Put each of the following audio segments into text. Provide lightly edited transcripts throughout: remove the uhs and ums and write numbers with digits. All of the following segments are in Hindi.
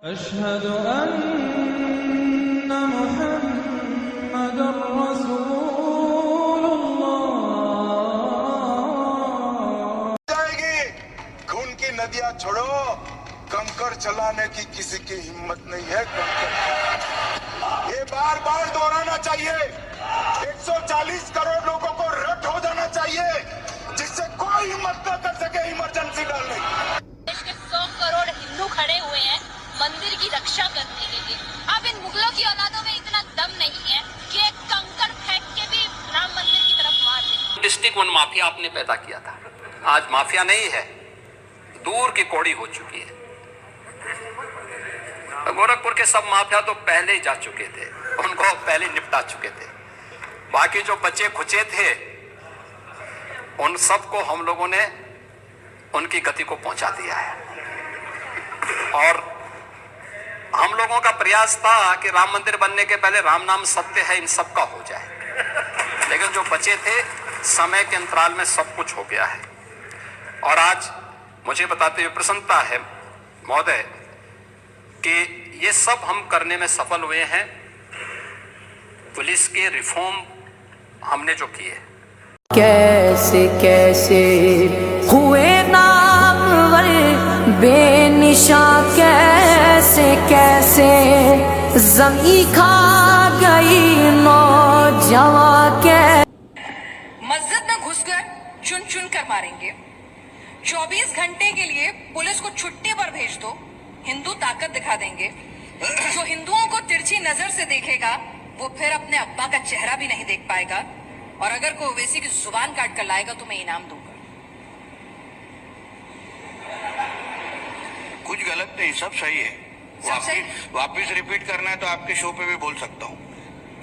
अशहदु अन्ना मुहम्मदुर रसूलुल्लाह। जाएगी खून की नदियां छोड़ो, कंकड़ चलाने की किसी की हिम्मत नहीं है। कंकड़ ये बार बार दोहराना चाहिए। 140 करोड़ लोगों को रट हो जाना चाहिए, जिससे कोई हिम्मत न कर सके इमरजेंसी डालने की। देश के 100 करोड़ हिंदू खड़े हुए हैं मंदिर की रक्षा करने के लिए। अब इन मुगलों की औलादों में इतना दम नहीं है कि एक कंकड़ फेंक के भी राम मंदिर की तरफ मार दे। डिस्ट्रिक्ट वन माफिया आपने पैदा किया था, आज माफिया नहीं है, दूर की कौड़ी हो चुकी है। गोरखपुर के सब माफिया तो पहले ही जा चुके थे, उनको पहले निपटा चुके थे। बाकी जो बचे खुचे थे उन सबको हम लोगों ने उनकी गति को पहुंचा दिया है। और हम लोगों का प्रयास था कि राम मंदिर बनने के पहले राम नाम सत्य है इन सब का हो जाए, लेकिन जो बचे थे समय के अंतराल में सब कुछ हो गया है। और आज मुझे बताते हुए प्रसन्नता है महोदय कि ये सब हम करने में सफल हुए हैं पुलिस के रिफॉर्म हमने जो किए। कैसे कैसे हुए नामवर बेनिशा, कैसे कैसे जमी खा गई नौजवां के। मस्जिद में घुसकर चुन चुन कर मारेंगे। 24 घंटे के लिए पुलिस को छुट्टी पर भेज दो, हिंदू ताकत दिखा देंगे। जो हिंदुओं को तिरछी नजर से देखेगा वो फिर अपने अब्बा का चेहरा भी नहीं देख पाएगा। और अगर कोई ओवैसी की जुबान काट कर लाएगा तो मैं इनाम दूंगा। कुछ गलत नहीं, सब सही है। वापिस रिपीट करना है तो आपके शो पे भी बोल सकता हूँ।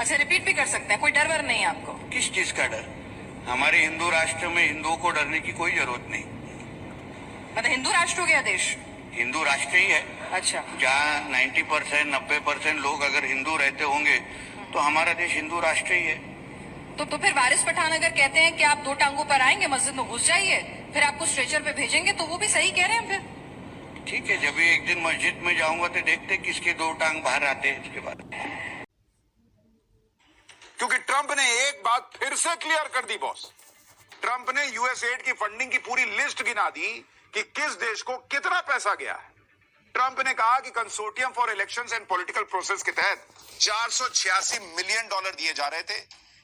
अच्छा, रिपीट भी कर सकते हैं, कोई डर वर नहीं है आपको? किस चीज का डर? हमारे हिंदू राष्ट्र में हिंदुओं को डरने की कोई जरूरत नहीं। मतलब हिंदू राष्ट्र हो गया देश? हिंदू राष्ट्र ही है। अच्छा, जहाँ 90% 90% लोग अगर हिंदू रहते होंगे तो हमारा देश हिंदू राष्ट्र ही है। तो फिर वारिस पठान अगर कहते हैं कि आप 2 टांगों पर आएंगे, मस्जिद में घुस जाइए, फिर आपको स्ट्रेचर पे भेजेंगे, तो वो भी सही कह रहे हैं फिर? ठीक है, जब एक दिन मस्जिद में जाऊंगा तो देखते किसके 2 टांग बाहर आते हैं इसके बाद। क्योंकि ट्रंप ने एक बात फिर से क्लियर कर दी बॉस। ट्रंप ने यूएसएड की फंडिंग की पूरी लिस्ट गिना दी कि किस देश को कितना पैसा गया है। ट्रंप ने कहा कि consortium for elections and political process के तहत $486 मिलियन दिए जा रहे थे।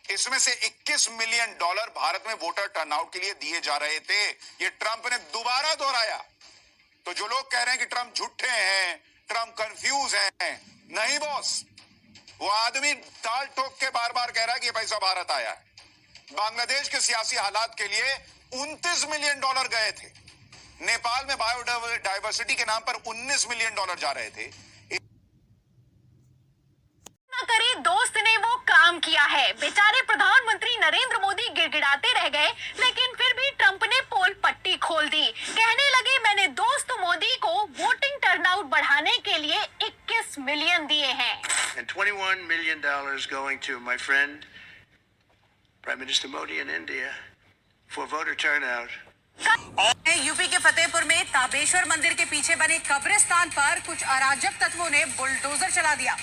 इसमें से $21 मिलियन भारत में वोटर टर्नआउट के लिए दिए जा रहे थे। ये ट्रंप ने दोबारा दोहराया। तो जो लोग कह रहे हैं कि ट्रंप झूठे हैं, ट्रंप कंफ्यूज हैं, नहीं बॉस, वो आदमी ताल ठोक के बार बार कह रहा है कि ये पैसा भारत आया है। बांग्लादेश के सियासी हालात के लिए $29 मिलियन गए थे। नेपाल में बायोडाइवर्सिटी के नाम पर $19 मिलियन जा रहे थे। करी दोस्त ने वो काम किया है। बेचारे प्रधानमंत्री नरेंद्र मोदी गिड़गिड़ाते रह गए, लेकिन फिर भी ट्रंप ने पोल पट्टी खोल दी। कहने लगे मैंने दोस्त मोदी को वोटिंग टर्नआउट बढ़ाने के लिए 21 मिलियन दिए हैं। And $21 million going to my friend Prime Minister Modi in India for voter turnout. UP के फतेहपुर में ताबेश्वर मंदिर के पीछे बने कब्रिस्तान पर कुछ अराजक तत्वों ने बुलडोजर चला दिया।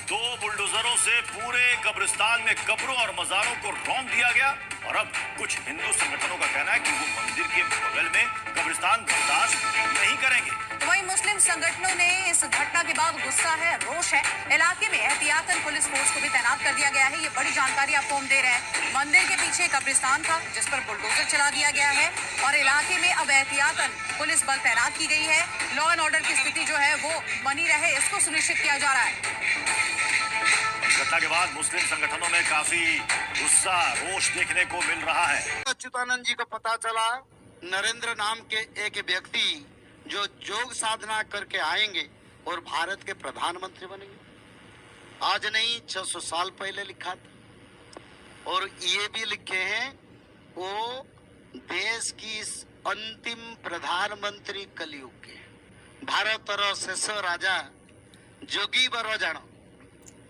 2 बुलडोजरों से पूरे कब्रिस्तान में कब्रों और मजारों को रौंद दिया गया। और अब कुछ हिंदू संगठनों का कहना है कि वो मंदिर के बगल में कब्रिस्तान बर्दाश्त नहीं करेंगे। वहीं मुस्लिम संगठनों ने इस घटना के बाद गुस्सा है, रोष है। इलाके में एहतियातन पुलिस फोर्स को भी तैनात कर दिया गया है। ये बड़ी जानकारी आपको हम दे रहे हैं। मंदिर के पीछे कब्रिस्तान था जिस पर बुलडोजर चला दिया गया है और इलाके में अब एहतियातन पुलिस बल तैनात की गई है। लॉ एंड ऑर्डर की स्थिति जो है वो बनी रहे, इसको सुनिश्चित किया जा रहा है। घटना के बाद मुस्लिम संगठनों में काफी गुस्सा, रोष देखने को मिल रहा है। अच्युतानंद जी को पता चला नरेंद्र नाम के एक व्यक्ति जो योग साधना करके आएंगे और भारत के प्रधानमंत्री बनेंगे। आज नहीं 600 साल पहले लिखा था। और ये भी लिखे हैं वो देश की अंतिम प्रधानमंत्री कलयुग के भारत शेष राजा जोगी बरो जानो।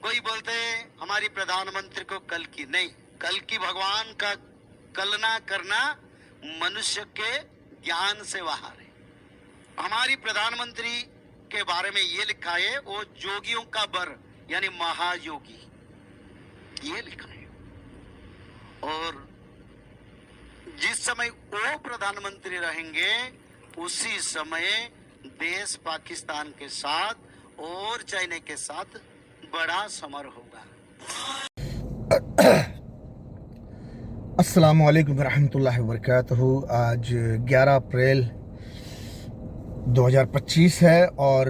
कोई बोलते हैं हमारी प्रधानमंत्री को कल की, नहीं, कल की भगवान का कल्पना करना मनुष्य के ज्ञान से बाहर है। हमारी प्रधानमंत्री के बारे में ये लिखा है, वो जोगियों का बर यानी महायोगी, ये लिखा है। और जिस समय वो प्रधानमंत्री रहेंगे उसी समय देश पाकिस्तान के साथ और चाइना के साथ बड़ा समर होगा। अस्सलामु अलैकुम रहमतुल्लाहि व बरकातहू। आज 11 अप्रैल 2025 है और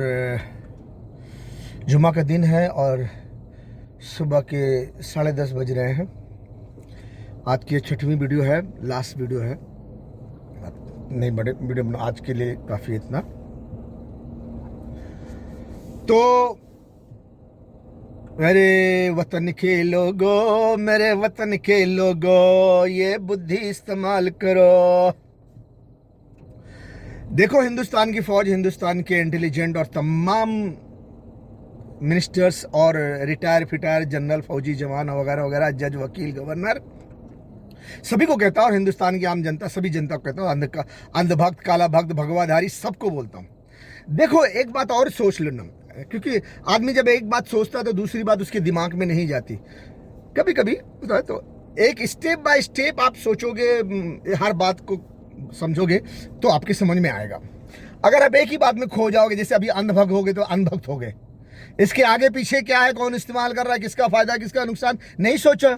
जुमा का दिन है और सुबह के 10:30 बज रहे हैं। आज की 6वीं वीडियो है, लास्ट वीडियो है, नहीं बड़े वीडियो बना आज के लिए काफ़ी इतना। तो मेरे वतन के लोगों, मेरे वतन के लोगों, ये बुद्धि इस्तेमाल करो। देखो, हिंदुस्तान की फौज, हिंदुस्तान के इंटेलिजेंट और तमाम मिनिस्टर्स और रिटायर फिटायर जनरल, फौजी जवान वगैरह वगैरह, जज, वकील, गवर्नर, सभी को कहता हूँ, और हिंदुस्तान की आम जनता, सभी जनता को कहता हूँ, अंधभक्त, काला भक्त, भगवाधारी, सबको बोलता हूँ। देखो, एक बात और सोच लेना, क्योंकि आदमी जब एक बात सोचता है तो दूसरी बात उसके दिमाग में नहीं जाती। कभी कभी तो एक स्टेप बाय स्टेप आप सोचोगे, हर बात को समझोगे तो आपके समझ में आएगा। अगर आप एक ही बात में खो जाओगे, जैसे अभी अंधभक्त हो गए तो अनभक्त हो गए, इसके आगे पीछे क्या है, कौन इस्तेमाल कर रहा है, किसका फायदा किसका नुकसान नहीं सोचा,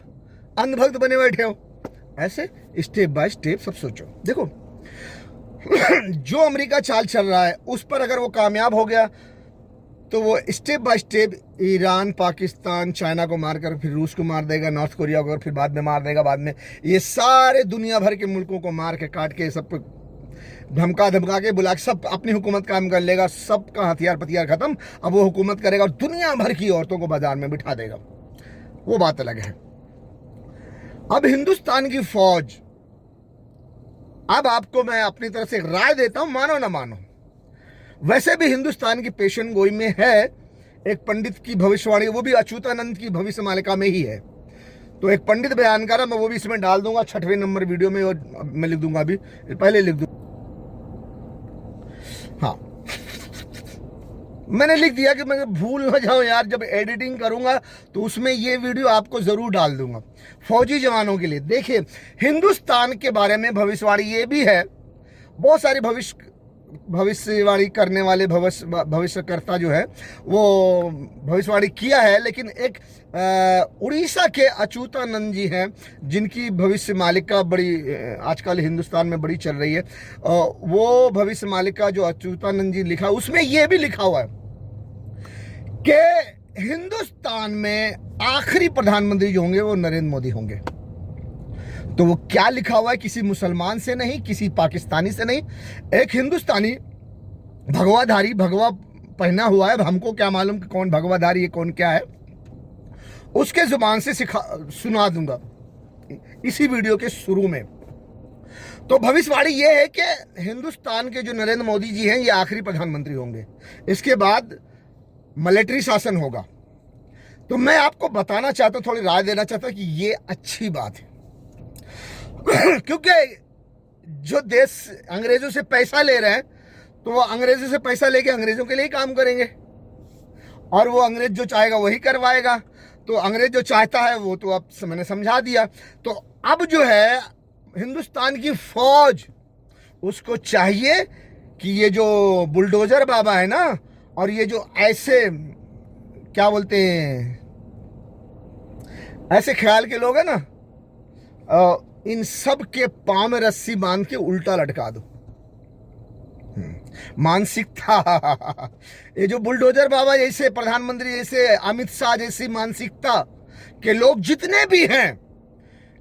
अंधभक्त बने बैठे हो। ऐसे स्टेप बाय स्टेप सब सोचो। देखो, जो अमेरिका चाल चल रहा है उस पर अगर वो कामयाब हो गया तो वो step by step Iran, Pakistan, China को मारकर फिर रूस को मार देगा, नॉर्थ कोरिया को फिर बाद में मार देगा, बाद में ये सारे दुनिया भर के मुल्कों को मार के काट के सबको धमका के बुला के सब अपनी हुकूमत कायम कर लेगा। सबका हथियार पथियार खत्म, अब वो हुकूमत करेगा और दुनिया भर की औरतों को बाजार में बिठा देगा। वो बात अलग है। अब हिंदुस्तान की फौज, अब आपको मैं अपनी तरफ से राय देता हूं, मानो ना मानो। वैसे भी हिंदुस्तान की पेशन गोई में है एक पंडित की भविष्यवाणी, वो भी अच्युतानंद की भविष्य मालिका में ही है। तो एक पंडित बयान कर रहा, मैं वो भी इसमें डाल दूंगा 6वें नंबर वीडियो में, और मैं लिख दूंगा, अभी पहले लिख दूंगा। हाँ, मैंने लिख दिया कि मैं भूल ना जाऊं यार, जब एडिटिंग करूंगा तो उसमें ये वीडियो आपको जरूर डाल दूंगा फौजी जवानों के लिए। देखिए, हिंदुस्तान के बारे में भविष्यवाणी ये भी है, बहुत सारी भविष्यवाणी करने वाले भविष्यकर्ता जो है वो भविष्यवाणी किया है, लेकिन एक उड़ीसा के अच्युतानंद जी हैं जिनकी भविष्य मालिका बड़ी आजकल हिंदुस्तान में बड़ी चल रही है। वो भविष्य मालिका जो अच्युतानंद जी लिखा, उसमें ये भी लिखा हुआ है कि हिंदुस्तान में आखिरी प्रधानमंत्री जो होंगे वो नरेंद्र मोदी होंगे। तो वो क्या लिखा हुआ है, किसी मुसलमान से नहीं, किसी पाकिस्तानी से नहीं, एक हिंदुस्तानी भगवाधारी, भगवा पहना हुआ है, हमको क्या मालूम कि कौन भगवाधारी है कौन क्या है, उसके जुबान से सुना दूंगा इसी वीडियो के शुरू में। तो भविष्यवाणी ये है कि हिंदुस्तान के जो नरेंद्र मोदी जी हैं ये आखिरी प्रधानमंत्री होंगे, इसके बाद मिलिट्री शासन होगा। तो मैं आपको बताना चाहता हूं, थोड़ी राय देना चाहता हूं कि ये अच्छी बात है क्योंकि जो देश अंग्रेजों से पैसा ले रहे हैं तो वो अंग्रेजों से पैसा लेके अंग्रेजों के लिए ही काम करेंगे, और वो अंग्रेज जो चाहेगा वही करवाएगा। तो अंग्रेज जो चाहता है वो तो अब मैंने समझा दिया। तो अब जो है हिंदुस्तान की फौज, उसको चाहिए कि ये जो बुलडोजर बाबा है ना, और ये जो ऐसे क्या बोलते हैं, ऐसे ख्याल के लोग हैं ना, इन सब के पांव में रस्सी बांध के उल्टा लटका दो। मानसिकता, ये जो बुलडोजर बाबा जैसे, प्रधानमंत्री जैसे, अमित शाह जैसी मानसिकता के लोग जितने भी हैं,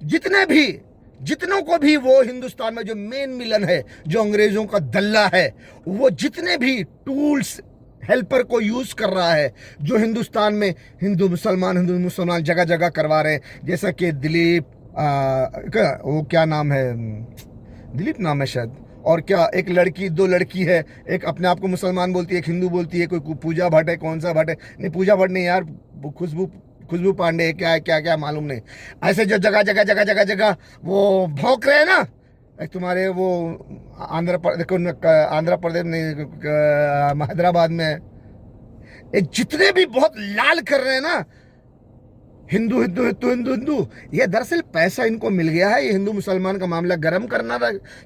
जितनों को भी वो हिंदुस्तान में जो मेन मिलन है, जो अंग्रेजों का दल्ला है, वो जितने भी टूल्स हेल्पर को यूज कर रहा है, जो हिंदुस्तान में हिंदू मुसलमान जगह जगह करवा रहे हैं, जैसा कि दिलीप, वो क्या नाम है, दिलीप नाम है शायद, और क्या एक लड़की, 2 लड़की है, एक अपने आप को मुसलमान बोलती है, एक हिंदू बोलती है, कोई पूजा भट्ट है, कौन सा भट्ट है, नहीं पूजा भट्ट नहीं यार, खुशबू पांडे है, क्या है क्या मालूम नहीं। ऐसे जो जगह वो भौंक रहे हैं ना, एक तुम्हारे वो आंध्र प्रदेश नहीं, हैदराबाद में ये जितने भी बहुत लाल कर रहे हैं ना, हिंदू हिंदू हिंदू हिंदू हिंदू, ये दरअसल पैसा इनको मिल गया है। ये हिंदू मुसलमान का मामला गर्म करना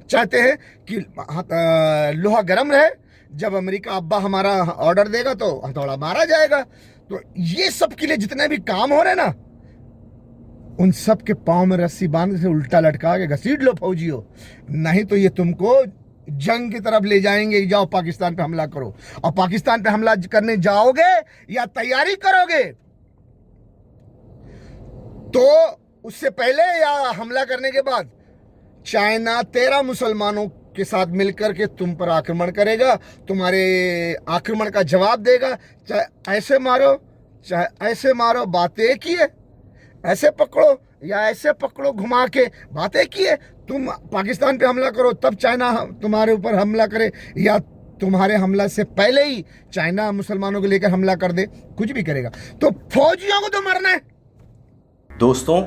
चाहते हैं कि लोहा गर्म रहे। जब अमेरिका अब्बा हमारा ऑर्डर देगा तो हथौड़ा मारा जाएगा। तो ये सब के लिए जितने भी काम हो रहे हैं ना, उन सब के पांव में रस्सी बांध के उल्टा लटका के घसीट लो फौजियों, नहीं तो ये तुमको जंग की तरफ ले जाएंगे। जाओ पाकिस्तान पे हमला करो। और पाकिस्तान पे हमला करने जाओगे या तैयारी करोगे तो उससे पहले या हमला करने के बाद चाइना 13 मुसलमानों के साथ मिलकर के तुम पर आक्रमण करेगा, तुम्हारे आक्रमण का जवाब देगा। चाहे ऐसे मारो चाहे ऐसे मारो, बात एक ही है। ऐसे पकड़ो या ऐसे पकड़ो, घुमा के बात एक ही है। तुम पाकिस्तान पे हमला करो तब चाइना तुम्हारे ऊपर हमला करे, या तुम्हारे हमला से पहले ही चाइना मुसलमानों को लेकर हमला कर दे, कुछ भी करेगा। तो फौजियों को तो मरना है। दोस्तों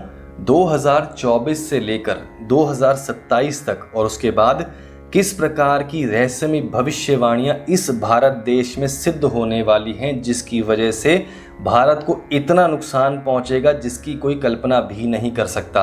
2024 से लेकर 2027 तक और उसके बाद किस प्रकार की रहस्यमय भविष्यवाणियां इस भारत देश में सिद्ध होने वाली हैं, जिसकी वजह से भारत को इतना नुकसान पहुंचेगा जिसकी कोई कल्पना भी नहीं कर सकता।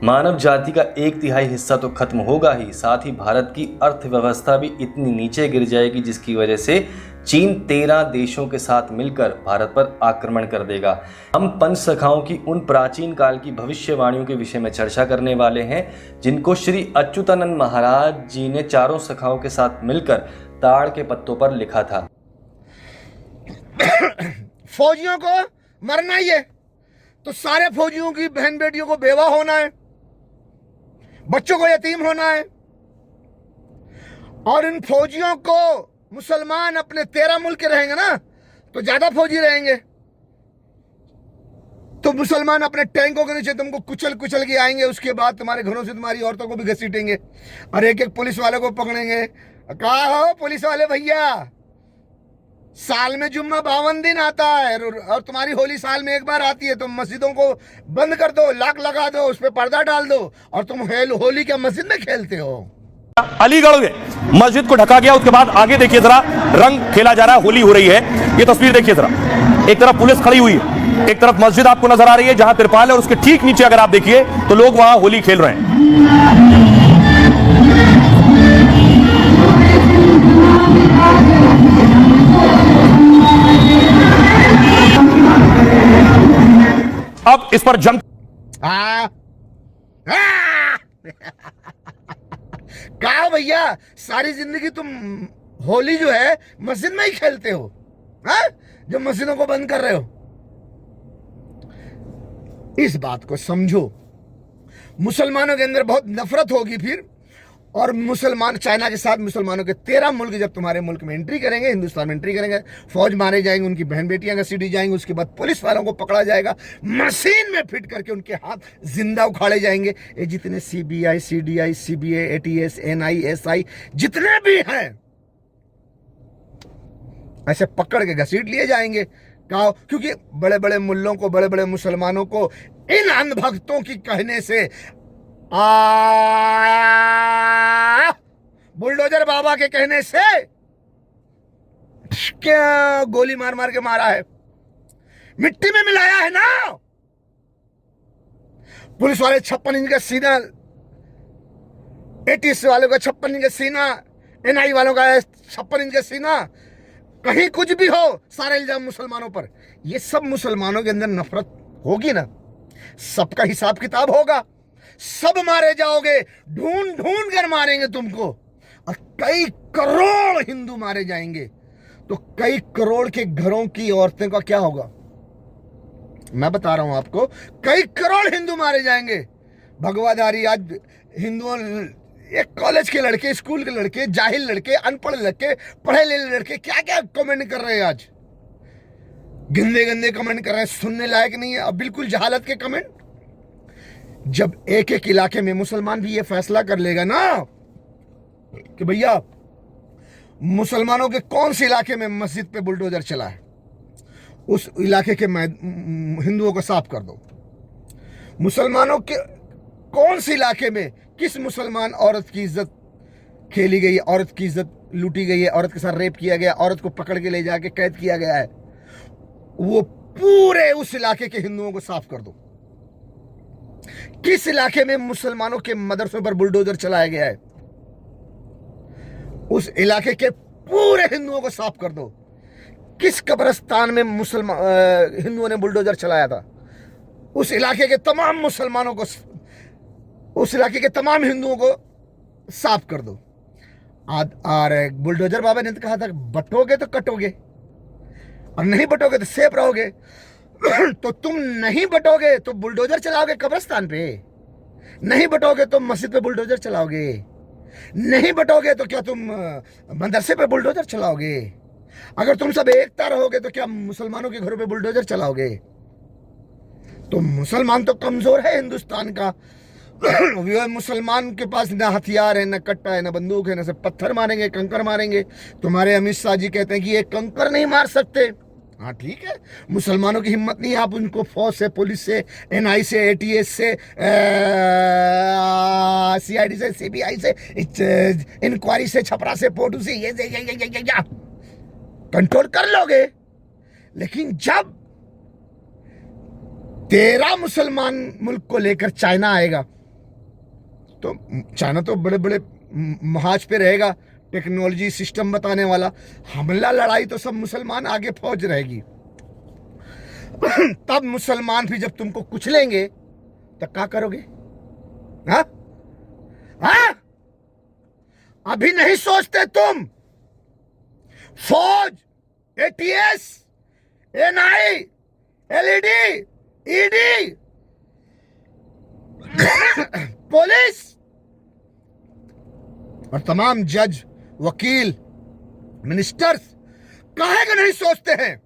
मानव जाति का 1/3 हिस्सा तो खत्म होगा ही, साथ ही भारत की अर्थव्यवस्था भी इतनी नीचे गिर जाएगी जिसकी वजह से चीन 13 देशों के साथ मिलकर भारत पर आक्रमण कर देगा। हम पंचसखाओं की उन प्राचीन काल की भविष्यवाणियों के विषय में चर्चा करने वाले हैं जिनको श्री अच्युतानंद महाराज जी ने चारों सखाओं के साथ मिलकर ताड़ के पत्तों पर लिखा था। फौजियों को मरना ही है तो सारे फौजियों की बहन बेटियों को बेवा होना है, बच्चों को यतीम होना है। और इन फौजियों को मुसलमान अपने 13 मुल्क के रहेंगे ना तो ज्यादा फौजी रहेंगे। तो मुसलमान अपने टैंकों के नीचे तुमको कुचल कुचल के आएंगे, उसके बाद तुम्हारे घरों से तुम्हारी औरतों को भी घसीटेंगे और एक एक पुलिस वाले को पकड़ेंगे। कहा हो पुलिस वाले भैया, साल में जुम्मा 52 दिन आता है और तुम्हारी होली साल में एक बार आती है। तुम मस्जिदों को बंद कर दो, लाक लगा दो, उस पर पर्दा डाल दो और तुम होली क्या मस्जिद में खेलते हो। अलीगढ़ में मस्जिद को ढका गया, उसके बाद आगे देखिए जरा रंग खेला जा रहा है, होली हो रही है। ये तस्वीर देखिए जरा, एक तरफ पुलिस खड़ी हुई है, एक तरफ मस्जिद आपको नजर आ रही है जहां तिरपाल है और उसके ठीक नीचे अगर आप देखिए तो लोग वहां होली खेल रहे हैं। अब इस पर जंग कहा भैया, सारी जिंदगी तुम होली जो है मस्जिद में ही खेलते हो, जो मस्जिदों को बंद कर रहे हो। इस बात को समझो। मुसलमानों के अंदर बहुत नफरत होगी फिर, और मुसलमान चाइना के साथ मुसलमानों के 13 मुल्क जब तुम्हारे मुल्क में एंट्री करेंगे, हिंदुस्तान में एंट्री करेंगे, फौज मारे जाएंगे, उनकी बहन बेटियां घसीटी जाएंगी, उसके बाद पुलिस वालों को पकड़ा जाएगा, मशीन में फिट करके उनके हाथ जिंदा उखाड़े जाएंगे। ये जितने CBI, CDI, CBA, ATS, NI, SI जितने भी हैं ऐसे पकड़ के घसीट लिए जाएंगे। कहा, क्योंकि बड़े बड़े मुल्लों को, बड़े बड़े मुसलमानों को इन अंधभक्तों की कहने से बुलडोजर बाबा के कहने से क्या गोली मार मार के मारा है, मिट्टी में मिलाया है ना। पुलिस वाले 56 इंच का सीना, ATS वालों का 56 इंच का सीना, NI वालों का 56 इंच का सीना, कहीं कुछ भी हो सारे इल्जाम मुसलमानों पर। ये सब मुसलमानों के अंदर नफरत होगी ना, सबका हिसाब किताब होगा, सब मारे जाओगे, ढूंढ ढूंढ कर मारेंगे तुमको। और कई करोड़ हिंदू मारे जाएंगे तो कई करोड़ के घरों की औरतें का क्या होगा, मैं बता रहा हूं आपको। कई करोड़ हिंदू मारे जाएंगे। भगवाधारी आज हिंदुओं, एक कॉलेज के लड़के, स्कूल के लड़के, जाहिल लड़के, अनपढ़ लड़के, पढ़े लिखे लड़के क्या क्या कमेंट कर रहे हैं आज, गंदे गंदे कमेंट कर रहे हैं, सुनने लायक नहीं है, अब बिल्कुल जहालत के कमेंट। जब एक एक इलाके में मुसलमान भी ये फैसला कर लेगा ना कि भैया मुसलमानों के कौन से इलाके में मस्जिद पे बुलडोजर चला है, उस इलाके के हिंदुओं को साफ कर दो। मुसलमानों के कौन से इलाके में किस मुसलमान औरत की इज्जत खेली गई है, औरत की इज्जत लूटी गई है, औरत के साथ रेप किया गया, औरत को पकड़ के ले जाके कैद किया गया है, वो पूरे उस इलाके के हिंदुओं को साफ कर दो। किस इलाके में मुसलमानों के मदरसों पर बुलडोजर चलाया गया है, उस इलाके के पूरे हिंदुओं को साफ कर दो। किस कब्रिस्तान में हिंदुओं ने बुलडोजर चलाया था, उस इलाके के तमाम मुसलमानों को, उस इलाके के तमाम हिंदुओं को साफ कर दो। और बुलडोजर बाबा ने तो कहा था बटोगे तो कटोगे और नहीं बटोगे तो सेफ रहोगे। तो तुम नहीं बटोगे तो बुलडोजर चलाओगे कब्रिस्तान पे, नहीं बटोगे तो मस्जिद पे बुलडोजर चलाओगे, नहीं बटोगे तो क्या तुम मदरसे पे बुलडोजर चलाओगे? अगर तुम सब एकता रहोगे तो क्या मुसलमानों के घरों पे बुलडोजर चलाओगे? तो मुसलमान तो कमजोर है हिंदुस्तान का। मुसलमान के पास ना हथियार है, ना कट्टा है, ना बंदूक है, ना से पत्थर मारेंगे, कंकर मारेंगे। तुम्हारे अमित शाह जी कहते हैं कि ये कंकर नहीं मार सकते। हाँ ठीक है, मुसलमानों की हिम्मत नहीं है, आप उनको फौज से, पुलिस से, एनआई से, एटीएस से, सीआईडी से, सीबीआई से, इंक्वायरी से, छपरा से, पोटू से, ये कंट्रोल कर लोगे। लेकिन जब 13 मुसलमान मुल्क को लेकर चाइना आएगा तो चाइना तो बड़े बड़े महाज पे रहेगा, टेक्नोलॉजी सिस्टम बताने वाला। हमला लड़ाई तो सब मुसलमान, आगे फौज रहेगी। तब मुसलमान भी जब तुमको कुचलेंगे तो क्या करोगे? हाँ हाँ, अभी नहीं सोचते तुम? फौज, ATS, NI, LED, ED, police और तमाम जज, वकील, मिनिस्टर्स काहे का नहीं सोचते हैं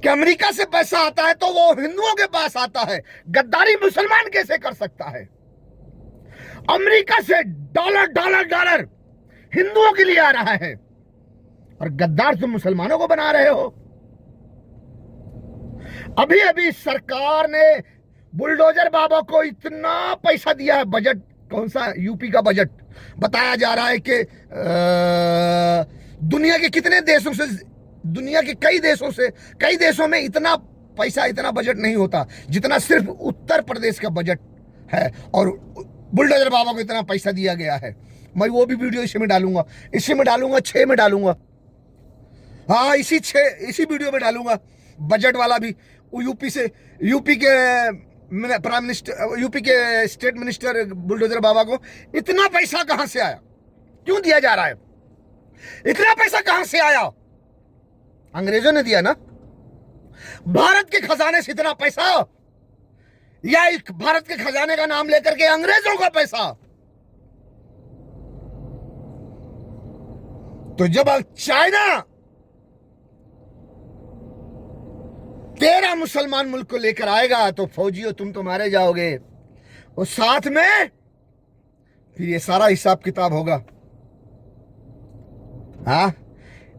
कि अमेरिका से पैसा आता है तो वो हिंदुओं के पास आता है? गद्दारी मुसलमान कैसे कर सकता है? अमेरिका से डॉलर डॉलर डॉलर हिंदुओं के लिए आ रहा है और गद्दार तुम मुसलमानों को बना रहे हो। अभी अभी सरकार ने बुलडोजर बाबा को इतना पैसा दिया है। बजट कौन सा, यूपी का बजट बताया जा रहा है कि दुनिया के कितने देशों से, दुनिया के कई देशों में इतना पैसा, इतना बजट नहीं होता जितना सिर्फ उत्तर प्रदेश का बजट है, और बुलडोजर बाबा को इतना पैसा दिया गया है। मैं वो भी वीडियो इसी में डालूंगा, 6 में डालूंगा। हाँ, इसी वीडियो में डालूंगा बजट वाला भी। यूपी के प्राइम मिनिस्टर, यूपी के स्टेट मिनिस्टर बुलडोजर बाबा को इतना पैसा कहां से आया, क्यों दिया जा रहा है? इतना पैसा कहां से आया? अंग्रेजों ने दिया ना। भारत के खजाने से इतना पैसा, या भारत के खजाने का नाम लेकर के अंग्रेजों का पैसा? तो जब चाइना 13 मुसलमान मुल्क को लेकर आएगा तो फौजियों तुम तो मारे जाओगे, और साथ में फिर ये सारा हिसाब किताब होगा। हाँ,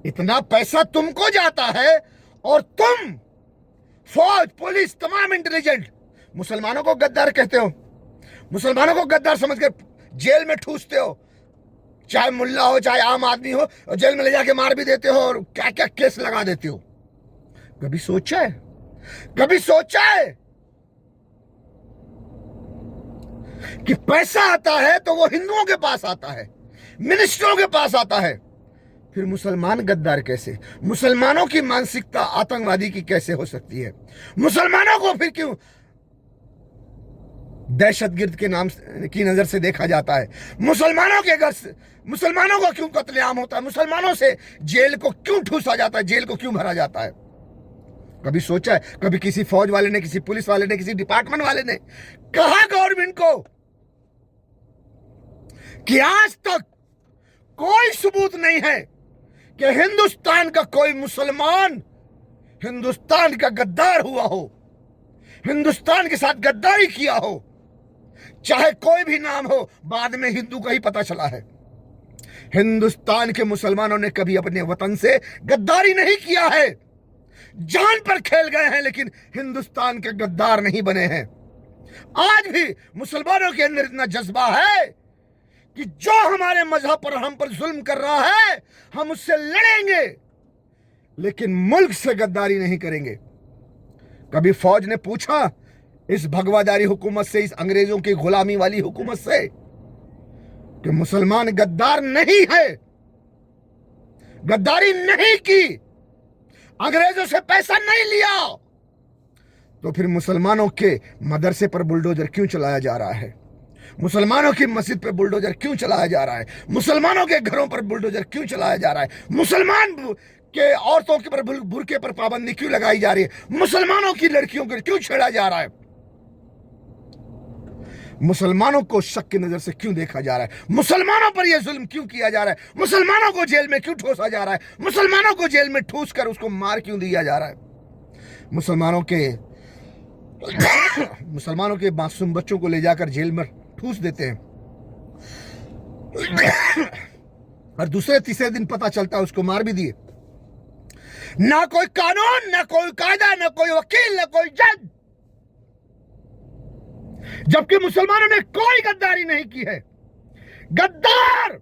इतना पैसा तुमको जाता है और तुम फौज, पुलिस, तमाम इंटेलिजेंट मुसलमानों को गद्दार कहते हो, मुसलमानों को गद्दार समझकर जेल में ठूसते हो, चाहे मुल्ला हो चाहे आम आदमी हो, और जेल में ले जाके मार भी देते हो और क्या क्या केस लगा देते हो। कभी सोचा है, कभी सोचा है कि पैसा आता है तो वो हिंदुओं के पास आता है, मिनिस्टरों के पास आता है, फिर मुसलमान गद्दार कैसे? मुसलमानों की मानसिकता आतंकवादी की कैसे हो सकती है? मुसलमानों को फिर क्यों दहशतगर्द के नाम की नजर से देखा जाता है? मुसलमानों के घर से मुसलमानों को क्यों कत्लेआम होता है? मुसलमानों से जेल को क्यों ठूसा जाता है? जेल को क्यों भरा जाता है? कभी सोचा है? कभी किसी फौज वाले ने, किसी पुलिस वाले ने, किसी डिपार्टमेंट वाले ने कहा गवर्नमेंट को कि आज तक कोई सबूत नहीं है कि हिंदुस्तान का कोई मुसलमान हिंदुस्तान का गद्दार हुआ हो, हिंदुस्तान के साथ गद्दारी किया हो, चाहे कोई भी नाम हो, बाद में हिंदू का ही पता चला है। हिंदुस्तान के मुसलमानों ने कभी अपने वतन से गद्दारी नहीं किया है, जान पर खेल गए हैं, लेकिन हिंदुस्तान के गद्दार नहीं बने हैं। आज भी मुसलमानों के अंदर इतना जज्बा है कि जो हमारे मजहब पर, हम पर जुल्म कर रहा है, हम उससे लड़ेंगे, लेकिन मुल्क से गद्दारी नहीं करेंगे। कभी फौज ने पूछा इस भगवादारी हुकूमत से, इस अंग्रेजों की गुलामी वाली हुकूमत से, कि मुसलमान गद्दार नहीं है, गद्दारी नहीं की, अंग्रेजों से पैसा नहीं लिया, तो फिर मुसलमानों के मदरसे पर बुलडोजर क्यों चलाया जा रहा है? मुसलमानों की मस्जिद पर बुलडोजर क्यों चलाया जा रहा है? मुसलमानों के घरों पर बुलडोजर क्यों चलाया जा रहा है? मुसलमान के औरतों के पर बुरके पर पाबंदी क्यों लगाई जा रही है? मुसलमानों की लड़कियों को क्यों छेड़ा जा रहा है? मुसलमानों को शक की नजर से क्यों देखा जा रहा है? मुसलमानों पर यह जुल्म क्यों किया जा रहा है? मुसलमानों को जेल में क्यों ठोसा जा रहा है? मुसलमानों को जेल में ठूस कर उसको मार क्यों दिया जा रहा है? मुसलमानों के मासूम बच्चों को ले जाकर जेल में ठूस देते हैं और दूसरे तीसरे दिन पता चलता है उसको मार भी दिए। ना कोई कानून, ना कोई कायदा, ना कोई वकील, ना कोई जज, जबकि मुसलमानों ने कोई गद्दारी नहीं की है। गद्दार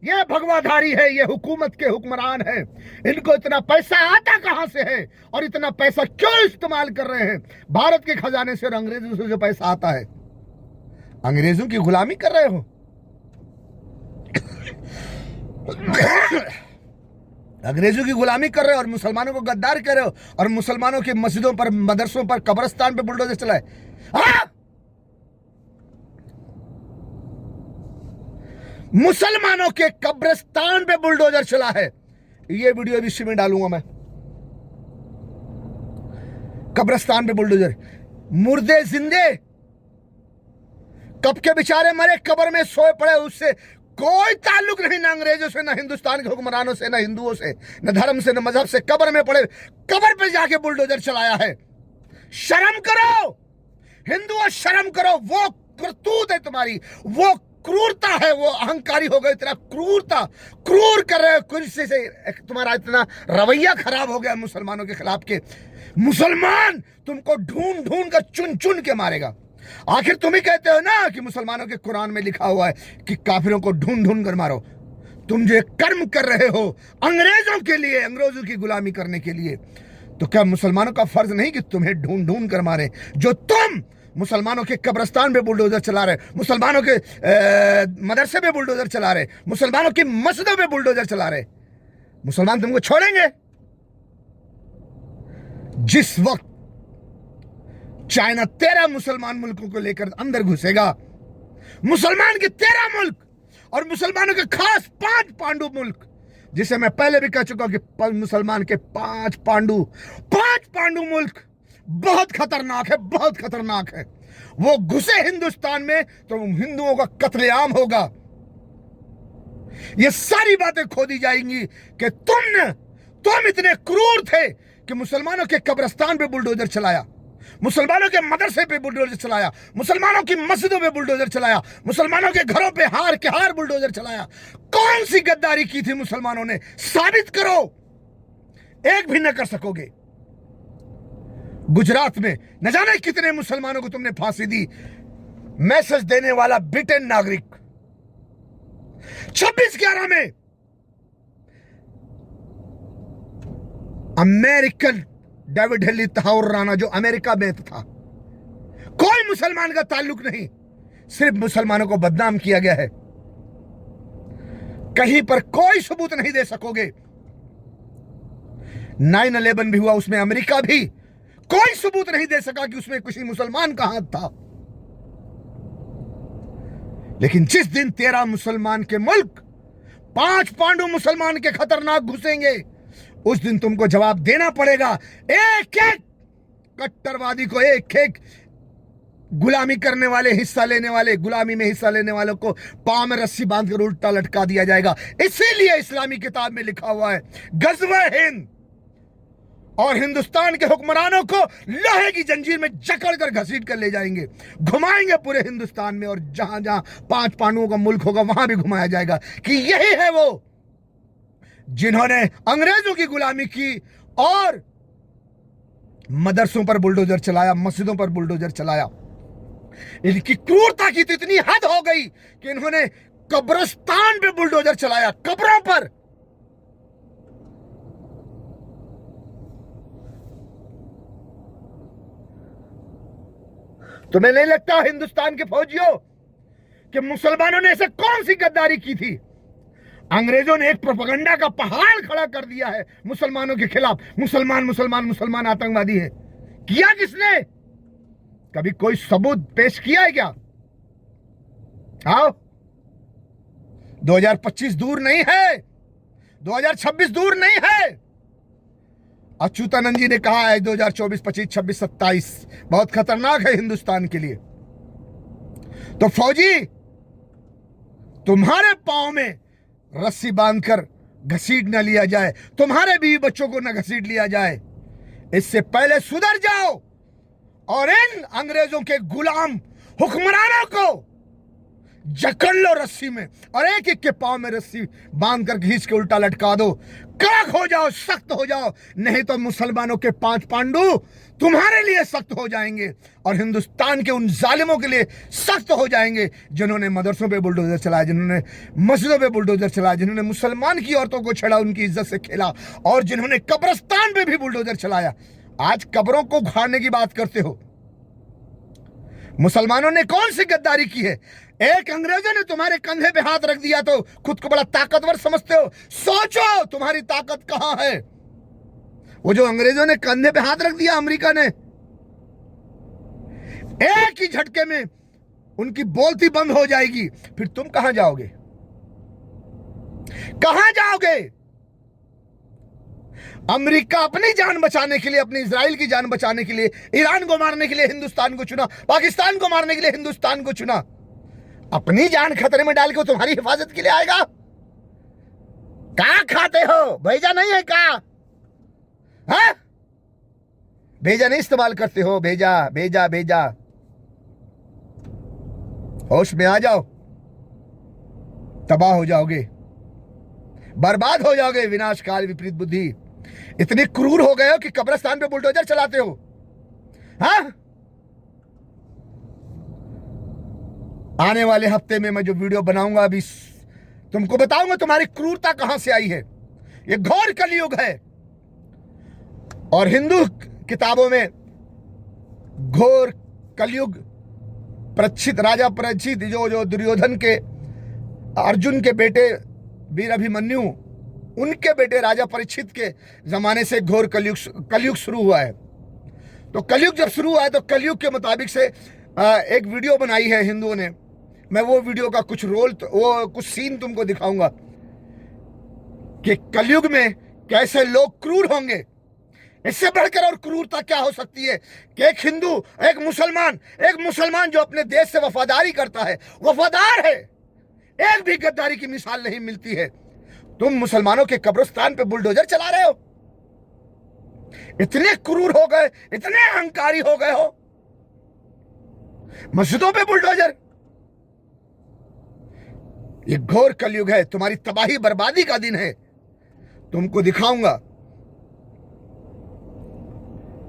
ये भगवाधारी है, ये हुकूमत के हुक्मरान है। इनको इतना पैसा आता कहां से है और इतना पैसा क्यों इस्तेमाल कर रहे हैं? भारत के खजाने से और अंग्रेजों से जो पैसा आता है, अंग्रेजों की गुलामी कर रहे हो। अंग्रेजों की गुलामी कर रहे हो और मुसलमानों को गद्दार कर रहे हो और मुसलमानों की मस्जिदों पर, मदरसों पर, कब्रिस्तान पे बुलडोजर चलाए। मुसलमानों के कब्रिस्तान पे बुलडोजर चला है। ये वीडियो भी इसी में डालूंगा मैं। कब्रिस्तान पे बुलडोजर, मुर्दे जिंदे, कब के बेचारे मरे, कब्र में सोए पड़े, उससे कोई ताल्लुक नहीं, ना अंग्रेजों से, ना हिंदुस्तान के हुक्मरानों से, ना हिंदुओं से, न धर्म से, न मजहब से। कब्र में पड़े, कब्र पे जाके बुलडोजर चलाया है। शर्म करो हिंदुओं, शर्म करो। वो करतूत है तुम्हारी, वो क्रूरता है, वो अहंकारी हो गए, इतना क्रूर कर रहे हो। कुर्सी से तुम्हारा इतना रवैया खराब हो गया मुसलमानों के खिलाफ के मुसलमान तुमको ढूंढ ढूंढ कर, चुन चुन के मारेगा। आखिर तुम ही कहते हो ना कि मुसलमानों के कुरान में लिखा हुआ है कि काफिरों को ढूंढ ढूंढ कर मारो। तुम जो कर्म कर रहे हो अंग्रेजों के लिए, अंग्रेजों की गुलामी करने के लिए, तो क्या मुसलमानों का फर्ज नहीं कि तुम्हें ढूंढ ढूंढ कर मारे? जो तुम मुसलमानों के कब्रिस्तान पे बुलडोजर चला रहे, मुसलमानों के मदरसे पे बुलडोजर चला रहे, मुसलमानों की मस्जिदों पे बुलडोजर चला रहे, मुसलमान तुमको छोड़ेंगे? जिस वक्त चाइना 13 मुसलमान मुल्कों को लेकर अंदर घुसेगा, मुसलमान के 13 मुल्क और मुसलमानों के खास 5 पांडु मुल्क, जिसे मैं पहले भी कह चुका हूं कि मुसलमान के 5 पांडु मुल्क बहुत खतरनाक है, बहुत खतरनाक है। वो घुसे हिंदुस्तान में तो हिंदुओं का कत्लेआम होगा। ये सारी बातें खोदी जाएंगी कि तुम इतने क्रूर थे कि मुसलमानों के कब्रिस्तान पे बुलडोजर चलाया, मुसलमानों के मदरसे पे बुलडोजर चलाया, मुसलमानों की मस्जिदों पे बुलडोजर चलाया, मुसलमानों के घरों पे हार के हार बुलडोजर चलाया। कौन सी गद्दारी की थी मुसलमानों ने? साबित करो। एक भी न कर सकोगे। गुजरात में न जाने कितने मुसलमानों को तुमने फांसी दी। मैसेज देने वाला ब्रिटेन नागरिक 26/11 में अमेरिकन डेविड हेली तहाउर राना, जो अमेरिका में था, कोई मुसलमान का ताल्लुक नहीं, सिर्फ मुसलमानों को बदनाम किया गया है। कहीं पर कोई सबूत नहीं दे सकोगे। 9/11 भी हुआ, उसमें अमेरिका भी कोई सबूत नहीं दे सका कि उसमें किसी मुसलमान का हाथ था। लेकिन जिस दिन 13 मुसलमान के मुल्क 5 पांडु मुसलमान के खतरनाक घुसेंगे, उस दिन तुमको जवाब देना पड़ेगा। एक एक कट्टरवादी को, एक एक गुलामी करने वाले, हिस्सा लेने वाले, गुलामी में हिस्सा लेने वालों को पांव में रस्सी बांधकर उल्टा लटका दिया जाएगा। इसीलिए इस्लामी किताब में लिखा हुआ है, गज़वा हिंद, और हिंदुस्तान के हुक्मरानों को लोहे की जंजीर में जकड़ कर घसीट कर ले जाएंगे, घुमाएंगे पूरे हिंदुस्तान में, और जहां जहां 5 पांडुओं का मुल्क होगा वहां भी घुमाया जाएगा कि यही है वो जिन्होंने अंग्रेजों की गुलामी की और मदरसों पर बुलडोजर चलाया, मस्जिदों पर बुलडोजर चलाया। इनकी क्रूरता की तो इतनी हद हो गई कि इन्होंने कब्रिस्तान पे बुलडोजर चलाया, कब्रों पर। तुम्हें नहीं लगता हिंदुस्तान के फौजियों कि मुसलमानों ने ऐसे कौन सी गद्दारी की थी? अंग्रेजों ने एक प्रोपेगेंडा का पहाड़ खड़ा कर दिया है मुसलमानों के खिलाफ। मुसलमान मुसलमान मुसलमान आतंकवादी है। किया किसने? कभी कोई सबूत पेश किया है क्या? आओ, 2025 दूर नहीं है, 2026 दूर नहीं है। अच्युतानंद जी ने कहा है 2024, 25, 26, 27 बहुत खतरनाक है हिंदुस्तान के लिए। तो फौजी, तुम्हारे पांव में रस्सी बांधकर घसीट न लिया जाए, तुम्हारे बीवी बच्चों को न घसीट लिया जाए। इससे पहले सुधर जाओ और इन अंग्रेजों के गुलाम हुक्मरानों को जकड़ लो रस्सी में और एक एक के पांव में रस्सी बांधकर घींच के उल्टा लटका दो। कड़क हो जाओ, सख्त हो जाओ, नहीं तो मुसलमानों के 5 पांडु तुम्हारे लिए सख्त हो जाएंगे और हिंदुस्तान के उन जालिमों के लिए सख्त हो जाएंगे जिन्होंने मदरसों पे बुलडोजर चलाया, जिन्होंने मस्जिदों पे बुलडोजर चलाया, जिन्होंने मुसलमान की औरतों को छेड़ा, उनकी इज्जत से खेला और जिन्होंने कब्रिस्तान पे भी बुलडोजर चलाया। आज कब्रों को उखाड़ने की बात करते हो। मुसलमानों ने कौन सी गद्दारी की है? एक अंग्रेजों ने तुम्हारे कंधे पे हाथ रख दिया तो खुद को बड़ा ताकतवर समझते हो। सोचो तुम्हारी ताकत कहां है? वो जो अंग्रेजों ने कंधे पे हाथ रख दिया अमेरिका ने, एक ही झटके में उनकी बोलती बंद हो जाएगी। फिर तुम कहां जाओगे? कहां जाओगे? अमेरिका अपनी जान बचाने के लिए, अपनी इजराइल की जान बचाने के लिए, ईरान को मारने के लिए हिंदुस्तान को चुना, पाकिस्तान को मारने के लिए हिंदुस्तान को चुना। अपनी जान खतरे में डाल के तुम्हारी हिफाजत के लिए आएगा? क्या खाते हो? भेजा नहीं है क्या? हाँ? भेजा नहीं इस्तेमाल करते हो? भेजा भेजा भेजा। होश में आ जाओ, तबाह हो जाओगे, बर्बाद हो जाओगे। विनाशकाल विपरीत बुद्धि। इतने क्रूर हो गए हो कि कब्रिस्तान पे बुलडोजर चलाते हो। हाँ? आने वाले हफ्ते में मैं जो वीडियो बनाऊंगा अभी तुमको बताऊंगा तुम्हारी क्रूरता कहां से आई है। ये घोर कलयुग है और हिंदू किताबों में घोर कलयुग परीक्षित, राजा परीक्षित जो दुर्योधन के, अर्जुन के बेटे वीर अभिमन्यु, उनके बेटे राजा परीक्षित के जमाने से घोर कलयुग शुरू हुआ है। तो कलयुग जब शुरू हुआ है तो कलयुग के मुताबिक से एक वीडियो बनाई है हिंदुओं ने। मैं वो वीडियो का कुछ कुछ सीन तुमको दिखाऊंगा कि कलयुग में कैसे लोग क्रूर होंगे। इससे बढ़कर और क्रूरता क्या हो सकती है कि एक हिंदू, एक मुसलमान जो अपने देश से वफादारी करता है, वफादार है, एक भी गद्दारी की मिसाल नहीं मिलती है। तुम मुसलमानों के कब्रिस्तान पे बुलडोजर चला रहे हो। इतने क्रूर हो गए, इतने अहंकारी हो गए हो। मस्जिदों पे बुलडोजर। ये घोर कलयुग है, तुम्हारी तबाही बर्बादी का दिन है। तुमको दिखाऊंगा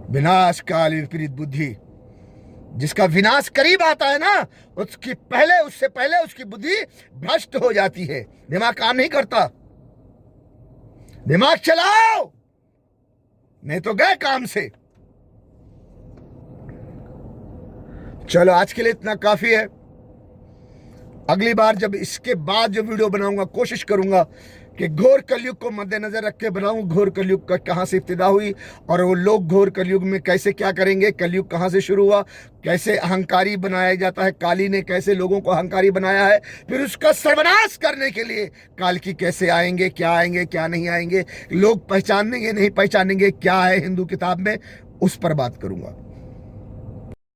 विनाश काल विपरीत बुद्धि। जिसका विनाश करीब आता है ना, उससे पहले उसकी बुद्धि भ्रष्ट हो जाती है। दिमाग काम नहीं करता। दिमाग चलाओ, नहीं तो गए काम से। चलो आज के लिए इतना काफी है। अगली बार जब इसके बाद जो वीडियो बनाऊंगा कोशिश करूंगा कि घोर कलयुग को मद्देनजर रख के बनाऊं। घोर कलयुग का कहां से इब्तिदा हुई और वो लोग घोर कलयुग में कैसे क्या करेंगे, कलयुग कहां से शुरू हुआ, कैसे अहंकारी बनाया जाता है, काली ने कैसे लोगों को अहंकारी बनाया है, फिर उसका सर्वनाश करने के लिए काल की कैसे आएंगे, क्या नहीं आएंगे, लोग पहचानेंगे नहीं पहचानेंगे, क्या है हिंदू किताब में, उस पर बात करूंगा।